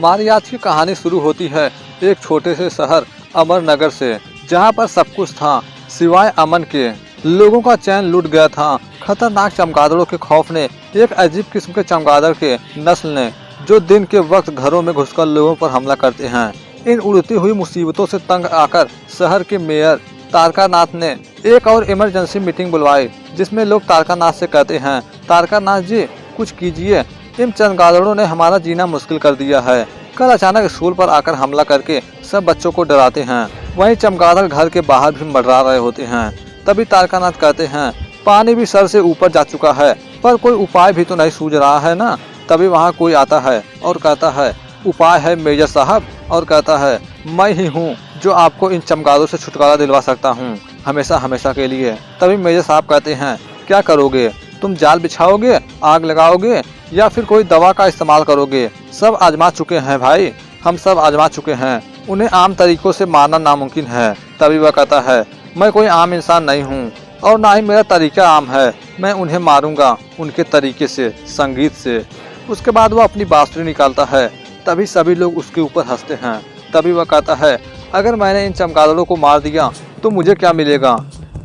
हमारी आज की कहानी शुरू होती है एक छोटे से शहर अमरनगर से, जहां पर सब कुछ था सिवाय अमन के। लोगों का चैन लूट गया था। खतरनाक चमगादड़ों के खौफ ने, एक अजीब किस्म के चमगादड़ के नस्ल ने, जो दिन के वक्त घरों में घुसकर लोगों पर हमला करते हैं। इन उड़ती हुई मुसीबतों से तंग आकर शहर के मेयर तारकानाथ ने एक और इमरजेंसी मीटिंग बुलवाई, जिसमें लोग तारकानाथ से कहते हैं, तारकानाथ जी कुछ कीजिए, इन चमगादड़ों ने हमारा जीना मुश्किल कर दिया है। कल अचानक स्कूल पर आकर हमला करके सब बच्चों को डराते हैं। वहीं चमगादड़ घर के बाहर भी मंडरा रहे होते हैं। तभी तारकानाथ कहते हैं, पानी भी सर से ऊपर जा चुका है, पर कोई उपाय भी तो नहीं सूझ रहा है ना। तभी वहाँ कोई आता है और कहता है, उपाय है मेजर साहब, और कहता है, मैं ही हूँ जो आपको इन चमगादड़ों से छुटकारा दिलवा सकता हूँ, हमेशा हमेशा के लिए। तभी मेजर साहब कहते हैं, क्या करोगे तुम? जाल बिछाओगे, आग लगाओगे, या फिर कोई दवा का इस्तेमाल करोगे? सब आजमा चुके हैं भाई, हम सब आजमा चुके हैं। उन्हें आम तरीकों से मारना नामुमकिन है। तभी वह कहता है, मैं कोई आम इंसान नहीं हूँ और ना ही मेरा तरीका आम है। मैं उन्हें मारूंगा उनके तरीके से, संगीत से। उसके बाद वह अपनी बांसुरी निकालता है। तभी सभी लोग उसके ऊपर हंसते हैं। तभी वह कहता है, अगर मैंने इन चमगादड़ों को मार दिया तो मुझे क्या मिलेगा?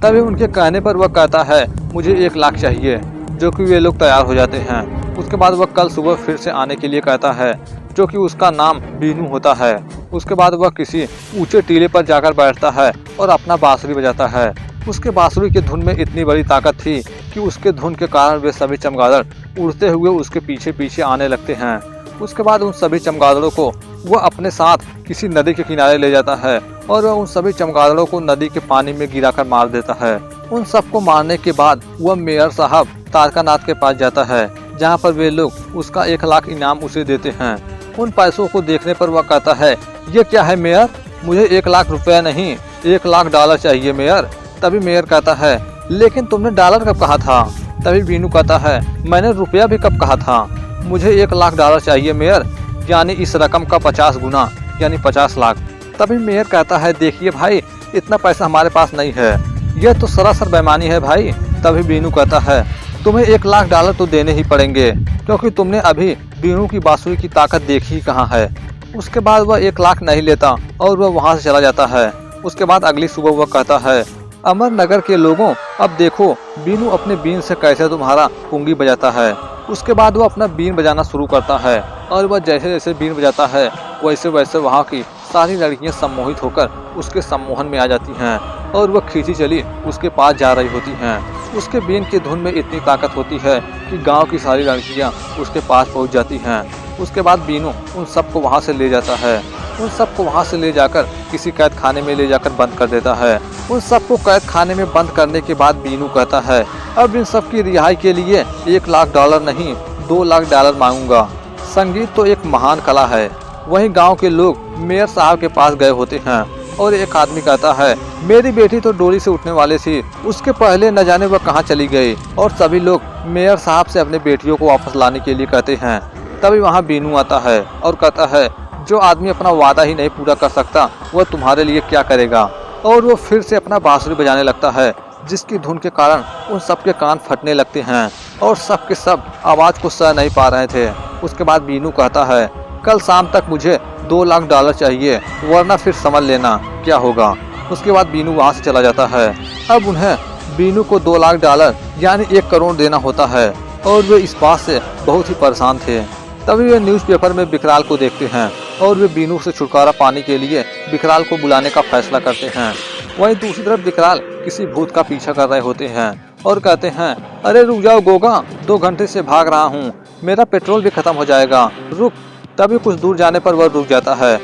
तभी उनके कहने पर वह कहता है, मुझे 1 लाख चाहिए, जो कि वे लोग तैयार हो जाते हैं। उसके बाद वह कल सुबह फिर से आने के लिए कहता है, जो कि उसका नाम बीनू होता है। उसके बाद वह किसी ऊंचे टीले पर जाकर बैठता है और अपना बांसुरी बजाता है। उसके बांसुरी की धुन में इतनी बड़ी ताकत थी कि उसके धुन के कारण वे सभी चमगादड़ उड़ते हुए उसके पीछे पीछे आने लगते हैं। उसके बाद उन सभी चमगादड़ों को वह अपने साथ किसी नदी के किनारे ले जाता है और वह उन सभी चमगादड़ों को नदी के पानी में गिराकर मार देता है। उन सबको मारने के बाद वह मेयर साहब तारकानाथ के पास जाता है, जहां पर वे लोग उसका 1 लाख इनाम उसे देते हैं। उन पैसों को देखने पर वह कहता है, ये क्या है मेयर? मुझे 1 लाख रुपया नहीं, 1 लाख डॉलर चाहिए मेयर। तभी मेयर कहता है, लेकिन तुमने डॉलर कब कहा था? तभी बीनू कहता है, मैंने रुपया भी कब कहा था? मुझे 1 लाख डॉलर चाहिए मेयर, यानी इस रकम का 50 गुना, यानी 50 लाख। तभी मेयर कहता है, देखिए भाई, इतना पैसा हमारे पास नहीं है, यह तो सरासर बेईमानी है भाई। तभी बीनू कहता है, तुम्हें 1 लाख डॉलर तो देने ही पड़ेंगे, क्योंकि तुमने अभी बीनू की बांसुरी की ताकत देखी ही कहाँ है। उसके बाद वह 1 लाख नहीं लेता और वह वहाँ से चला जाता है। उसके बाद अगली सुबह वह कहता है, अमरनगर के लोगों, अब देखो बीनू अपने बीन से कैसे तुम्हारा पुंगी बजाता है। उसके बाद वह अपना बीन बजाना शुरू करता है और वह जैसे जैसे बीन बजाता है वैसे वैसे वहाँ की सारी लड़कियां सम्मोहित होकर उसके सम्मोहन में आ जाती हैं और वह खींची चली उसके पास जा रही होती हैं। उसके बीन की धुन में इतनी ताकत होती है कि गांव की सारी लड़कियां उसके पास पहुंच जाती हैं। उसके बाद बीनू उन सबको वहां से ले जाता है। उन सबको वहां से ले जाकर किसी कैद खाने में ले जाकर बंद कर देता है। उन सबको कैद खाने में बंद करने के बाद बीनू कहता है, अब इन सब की रिहाई के लिए 1 लाख डॉलर नहीं, 2 लाख डॉलर मांगूंगा। संगीत तो एक महान कला है। वहीं गांव के लोग मेयर साहब के पास गए होते हैं और एक आदमी कहता है, मेरी बेटी तो डोली से उठने वाली थी, उसके पहले न जाने वह कहाँ चली गई। और सभी लोग मेयर साहब से अपनी बेटियों को वापस लाने के लिए कहते हैं। तभी वहाँ बीनू आता है और कहता है, जो आदमी अपना वादा ही नहीं पूरा कर सकता वह तुम्हारे लिए क्या करेगा। और वो फिर से अपना बांसुरी बजाने लगता है, जिसकी धुन के कारण उन सबके कान फटने लगते हैं और सब के सब आवाज़ को सह नहीं पा रहे थे। उसके बाद बीनू कहता है, कल शाम तक मुझे 2 लाख डॉलर चाहिए, वरना फिर समझ लेना क्या होगा। उसके बाद बीनू वहाँ से चला जाता है। अब उन्हें बीनू को 2 लाख डॉलर यानी 1 करोड़ देना होता है और वे इस बात से बहुत ही परेशान थे। तभी वे न्यूज़पेपर में विकराल को देखते हैं और वे बीनू से छुटकारा पाने के लिए विकराल को बुलाने का फैसला करते हैं। वहीं दूसरी तरफ विकराल किसी भूत का पीछा कर रहे होते हैं और कहते हैं, अरे रुक जाओ गोगा, 2 घंटे से भाग रहा हूँ, मेरा पेट्रोल भी खत्म हो जाएगा, रुक। तभी कुछ दूर जाने पर वह रुक जाता है।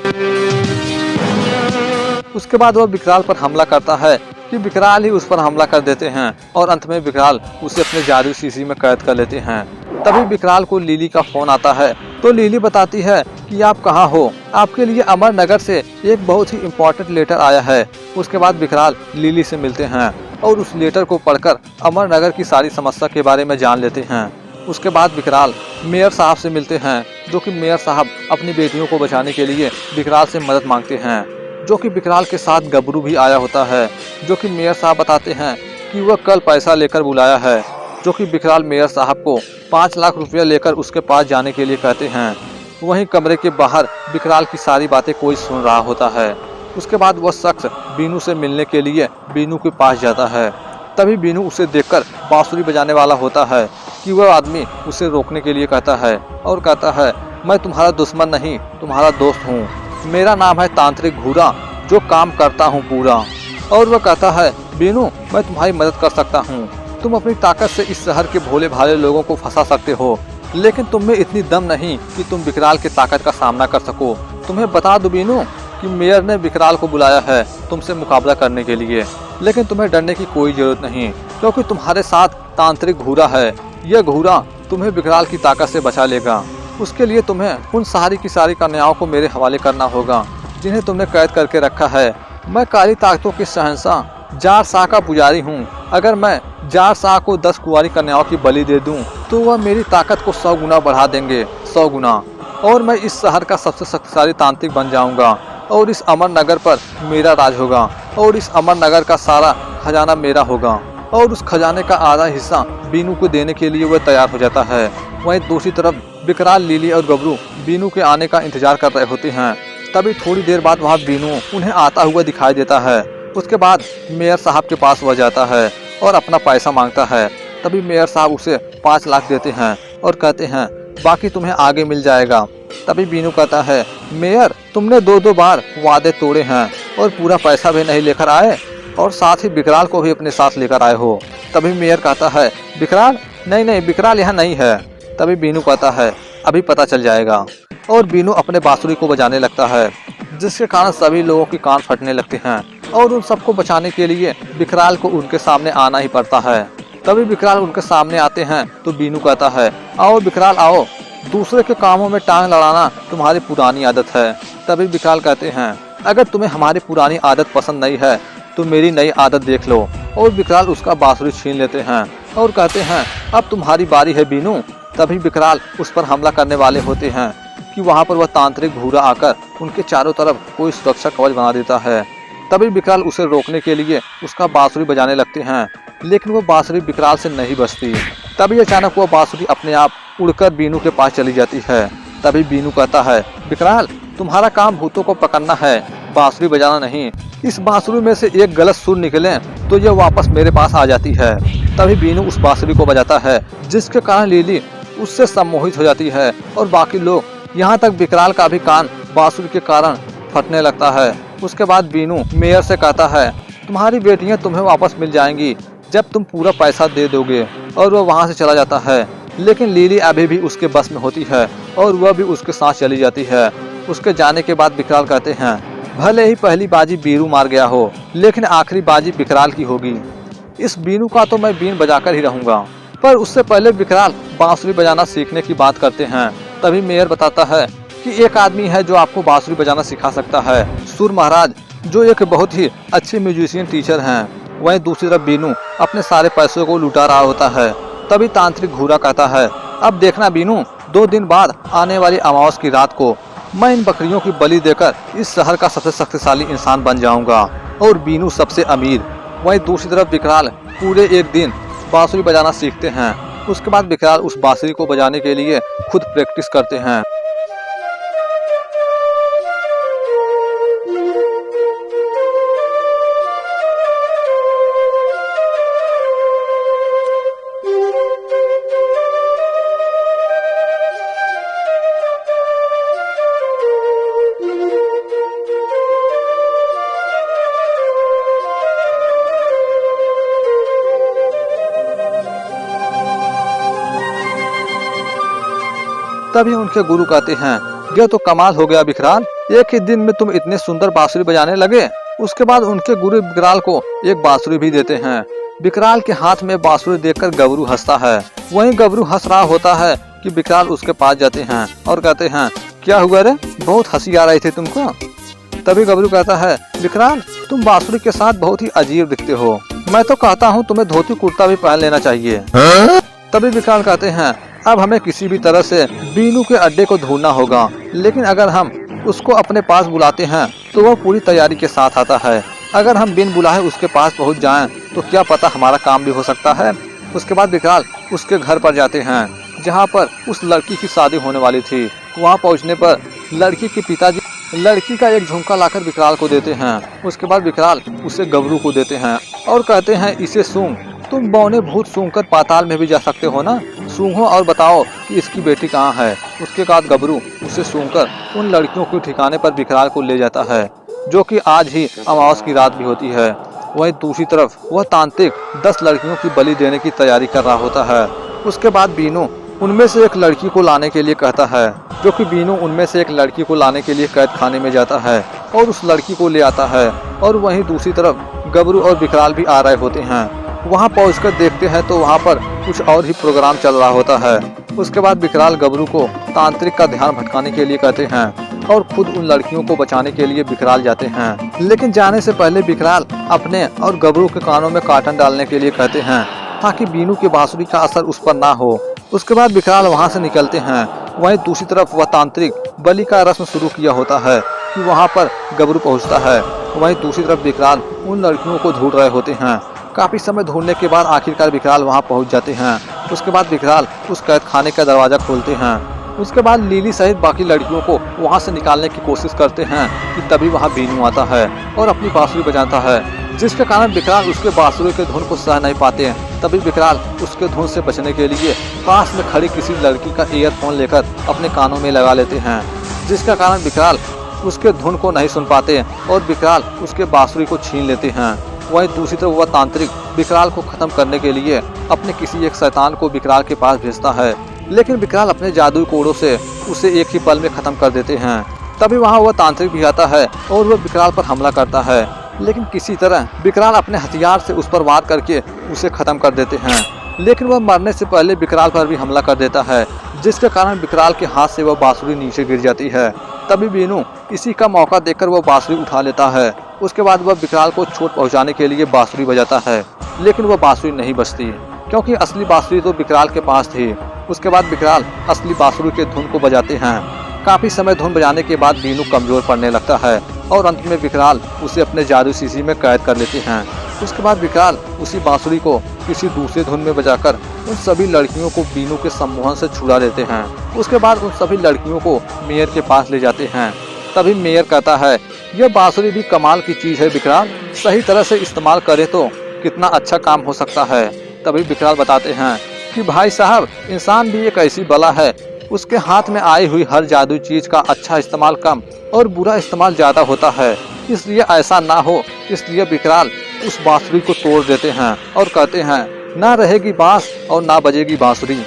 उसके बाद वह विकराल पर हमला करता है कि विकराल ही उस पर हमला कर देते हैं और अंत में विकराल उसे अपने जादुई शीशी में कैद कर लेते हैं। तभी विकराल को लिली का फोन आता है तो लिली बताती है कि आप कहाँ हो, आपके लिए अमरनगर से एक बहुत ही इम्पोर्टेंट लेटर आया है। उसके बाद विकराल लिली से मिलते हैं और उस लेटर को पढ़कर अमरनगर की सारी समस्या के बारे में जान लेते हैं। उसके बाद विकराल मेयर साहब से मिलते हैं, जो कि मेयर साहब अपनी बेटियों को बचाने के लिए विकराल से मदद मांगते हैं। जो कि विकराल के साथ गबरू भी आया होता है, जो कि मेयर साहब बताते हैं कि वह कल पैसा लेकर बुलाया है। जो कि विकराल मेयर साहब को 5 लाख रुपया लेकर उसके पास जाने के लिए कहते हैं। वहीं कमरे के बाहर विकराल की सारी बातें कोई सुन रहा होता है। उसके बाद वह शख्स बीनू से मिलने के लिए बीनू के पास जाता है। तभी बीनू उसे देखकर बांसुरी बजाने वाला होता है कि वह आदमी उसे रोकने के लिए कहता है और कहता है, मैं तुम्हारा दुश्मन नहीं, तुम्हारा दोस्त हूँ। मेरा नाम है तांत्रिक घूरा, जो काम करता हूँ पूरा। और वह कहता है, बीनू मैं तुम्हारी मदद कर सकता हूँ। तुम अपनी ताकत से इस शहर के भोले भाले लोगों को फंसा सकते हो, लेकिन तुम में इतनी दम नहीं कि तुम विकराल की ताकत का सामना कर सको। तुम्हें बता दो बीनू कि मेयर ने विकराल को बुलाया है तुमसे मुकाबला करने के लिए, लेकिन तुम्हें डरने की कोई जरूरत नहीं, क्योंकि तुम्हारे साथ तांत्रिक घूरा है। यह घूरा तुम्हें विकराल की ताकत से बचा लेगा। उसके लिए तुम्हें उन सारी की सारी कन्याओं को मेरे हवाले करना होगा जिन्हें तुमने कैद करके रखा है। मैं काली ताकतों के शहंशाह जार शाह का पुजारी हूँ। अगर मैं जार शाह को 10 कुंवारी कन्याओं की बलि दे दूँ तो वह मेरी ताकत को 100 गुना बढ़ा देंगे, 100 गुना। और मैं इस शहर का सबसे शक्तिशाली तांत्रिक बन जाऊंगा और इस अमर नगर पर मेरा राज होगा और इस अमर नगर का सारा खजाना मेरा होगा। और उस खजाने का आधा हिस्सा बीनू को देने के लिए वह तैयार हो जाता है। वहीं दूसरी तरफ विकराल, लिली और गबरू बीनू के आने का इंतजार कर रहे होते हैं। तभी थोड़ी देर बाद वहाँ बीनू उन्हें आता हुआ दिखाई देता है। उसके बाद मेयर साहब के पास वह जाता है और अपना पैसा मांगता है। तभी मेयर साहब उसे 5 लाख देते हैं और कहते हैं, बाकी तुम्हें आगे मिल जाएगा। तभी बीनू कहता है, मेयर तुमने 2-2 बार वादे तोड़े हैं और पूरा पैसा भी नहीं लेकर आए और साथ ही विकराल को भी अपने साथ लेकर आए हो। तभी मेयर कहता है, विकराल नहीं, विकराल यहाँ नहीं है। तभी बीनू कहता है, अभी पता चल जाएगा। और बीनू अपने बांसुरी को बजाने लगता है, जिसके कारण सभी लोगों की कान फटने लगते हैं और उन सबको बचाने के लिए विकराल को उनके सामने आना ही पड़ता है। तभी विकराल उनके सामने आते हैं तो बीनू कहता है, आओ विकराल आओ, दूसरे के कामों में टांग लड़ाना तुम्हारी पुरानी आदत है। तभी विकराल कहते हैं, अगर तुम्हें हमारी पुरानी आदत पसंद नहीं है तो मेरी नई आदत देख लो। और विकराल उसका बांसुरी छीन लेते हैं और कहते हैं, अब तुम्हारी बारी है बीनू। तभी विकराल उस पर हमला करने वाले होते हैं कि वहाँ पर वह तांत्रिक घूरा आकर उनके चारों तरफ कोई सुरक्षा कवच बना देता है। तभी विकराल उसे रोकने के लिए उसका बांसुरी बजाने लगते हैं, लेकिन वो बांसुरी विकराल से नहीं बजती। तभी अचानक वह बांसुरी अपने आप उड़कर बीनू के पास चली जाती है। तभी बीनू कहता है, विकराल तुम्हारा काम भूतों को पकड़ना है, बांसुरी बजाना नहीं। इस बांसुरी में से एक गलत सुर निकले तो यह वापस मेरे पास आ जाती है। तभी बीनू उस बांसुरी को बजाता है, जिसके कारण लिली उससे सम्मोहित हो जाती है और बाकी लोग, यहाँ तक विकराल का भी कान बांसुरी के कारण फटने लगता है। उसके बाद बीनू मेयर से कहता है, तुम्हारी बेटियां तुम्हें वापस मिल जाएंगी जब तुम पूरा पैसा दे दोगे। और वह वहाँ से चला जाता है, लेकिन लिली अभी भी उसके बस में होती है और वह भी उसके साथ चली जाती है। उसके जाने के बाद विकराल कहते हैं, भले ही पहली बाजी बीरू मार गया हो, लेकिन आखिरी बाजी विकराल की होगी। इस बीनू का तो मैं बीन बजाकर ही रहूंगा। पर उससे पहले विकराल बांसुरी बजाना सीखने की बात करते हैं। तभी मेयर बताता है कि एक आदमी है जो आपको बांसुरी बजाना सिखा सकता है, सुर महाराज, जो एक बहुत ही अच्छे म्यूजिशियन टीचर हैं। वहीं दूसरी तरफ बीनू अपने सारे पैसों को लुटा रहा होता है। तभी तांत्रिक घूरा कहता है, अब देखना बीनू, 2 दिन बाद आने वाली अमावस की रात को मैं इन बकरियों की बलि देकर इस शहर का सबसे शक्तिशाली इंसान बन जाऊंगा और बीनू सबसे अमीर। वहीं दूसरी तरफ विकराल पूरे एक दिन बांसुरी बजाना सीखते हैं। उसके बाद विकराल उस बांसुरी को बजाने के लिए खुद प्रैक्टिस करते हैं। तभी उनके गुरु कहते हैं, यह तो कमाल हो गया विकराल, एक ही दिन में तुम इतने सुंदर बांसुरी बजाने लगे। उसके बाद उनके गुरु विकराल को एक बांसुरी भी देते हैं। विकराल के हाथ में बांसुरी देखकर गबरू हंसता है। वहीं गबरू हंस रहा होता है कि विकराल उसके पास जाते हैं और कहते हैं, क्या हुआ रे, बहुत हंसी आ रही थी तुमको। तभी गबरू कहता है, विकराल तुम बांसुरी के साथ बहुत ही अजीब दिखते हो, मैं तो कहता हूँ तुम्हें धोती कुर्ता भी पहन लेना चाहिए। तभी विकराल कहते हैं, अब हमें किसी भी तरह से बीनू के अड्डे को ढूंढना होगा, लेकिन अगर हम उसको अपने पास बुलाते हैं तो वह पूरी तैयारी के साथ आता है। अगर हम बिन बुलाए उसके पास पहुंच जाएं तो क्या पता हमारा काम भी हो सकता है। उसके बाद विकराल उसके घर पर जाते हैं, जहाँ पर उस लड़की की शादी होने वाली थी। वहाँ पहुँचने पर लड़की के पिताजी लड़की का एक झुमका लाकर विकराल को देते हैं। उसके बाद विकराल उसे गबरू को देते हैं और कहते हैं, इसे सूंघ, तुम बौने भूत सूंघकर पाताल में भी जा सकते हो ना, सूंघो और बताओ कि इसकी बेटी कहाँ है। उसके बाद गबरू उसे सूंघकर उन लड़कियों के ठिकाने पर विकराल को ले जाता है, जो कि आज ही अमावस की रात भी होती है। वहीं दूसरी तरफ वह तांत्रिक 10 लड़कियों की बलि देने की तैयारी कर रहा होता है। उसके बाद बीनू उनमें से एक लड़की को लाने के लिए कहता है, जो कि बीनू उनमें से एक लड़की को लाने के लिए कैद खाने में जाता है और उस लड़की को ले आता है। और वहीं दूसरी तरफ गबरू और विकराल भी आ रहे होते हैं। वहां पहुंचकर देखते हैं तो वहां पर कुछ और ही प्रोग्राम चल रहा होता है। उसके बाद विकराल गबरू को तांत्रिक का ध्यान भटकाने के लिए कहते हैं और खुद उन लड़कियों को बचाने के लिए विकराल जाते हैं। लेकिन जाने से पहले विकराल अपने और गबरू के कानों में काटन डालने के लिए कहते हैं, ताकि बीनू की बांसुरी का असर उस पर ना हो। उसके बाद विकराल वहां से निकलते हैं। वहीं दूसरी तरफ वह तांत्रिक बलि का रस्म शुरू किया होता है कि वहां पर गबरू पहुंचता है। वहीं दूसरी तरफ विकराल उन लड़कियों को ढूंढ रहे होते हैं। काफी समय ढूंढने के बाद आखिरकार विकराल वहां पहुंच जाते हैं। उसके बाद विकराल उस कैद खाने का दरवाजा खोलते हैं। उसके बाद लिली सहित बाकी लड़कियों को वहां से निकालने की कोशिश करते हैं कि तभी वहां बीनू आता है और अपनी बांसुरी बजाता है, जिसके कारण विकराल उसके बांसुरी के धुन को सह नहीं पाते हैं। तभी विकराल उसके धुन से बचने के लिए पास में खड़ी किसी लड़की का ईयरफोन लेकर अपने कानों में लगा लेते हैं, जिसका कारण विकराल उसके धुन को नहीं सुन पाते और विकराल उसके बांसुरी को छीन लेते हैं। वहीं दूसरी तरफ वह तांत्रिक विकराल को खत्म करने के लिए अपने किसी एक शैतान को विकराल के पास भेजता है, लेकिन विकराल अपने जादुई कोड़ों से उसे एक ही पल में खत्म कर देते हैं। तभी वहां वह तांत्रिक भी आता है और वह विकराल पर हमला करता है, लेकिन किसी तरह विकराल अपने हथियार से उस पर वार करके उसे खत्म कर देते हैं। लेकिन वह मरने से पहले विकराल पर भी हमला कर देता है, जिसके कारण विकराल के हाथ से वह बांसुरी नीचे गिर जाती है। तभी बीनू इसी का मौका देखकर वह बांसुरी उठा लेता है। उसके बाद वह विकराल को चोट पहुंचाने के लिए बांसुरी बजाता है, लेकिन वह बांसुरी नहीं बजती, क्योंकि असली बांसुरी तो विकराल के पास थी। उसके बाद विकराल असली बांसुरी के धुन को बजाते हैं। काफी समय धुन बजाने के बाद बीनू कमजोर पड़ने लगता है और अंत में विकराल उसे अपने जादू शीशी में कैद कर लेते हैं। उसके बाद विकराल उसी बांसुरी को किसी दूसरे धुन में बजाकर उन सभी लड़कियों को बीनू के सम्मोहन से छुड़ा लेते हैं। उसके बाद उन सभी लड़कियों को मेयर के पास ले जाते हैं। तभी मेयर कहता है, यह बांसुरी भी कमाल की चीज है विकराल, सही तरह से इस्तेमाल करे तो कितना अच्छा काम हो सकता है। तभी विकराल बताते हैं कि भाई साहब, इंसान भी एक ऐसी बला है, उसके हाथ में आई हुई हर जादुई चीज का अच्छा इस्तेमाल कम और बुरा इस्तेमाल ज्यादा होता है, इसलिए ऐसा ना हो। इसलिए विकराल उस बांसुरी को तोड़ देते हैं और कहते हैं, ना रहेगी बांस और ना बजेगी बांसुरी।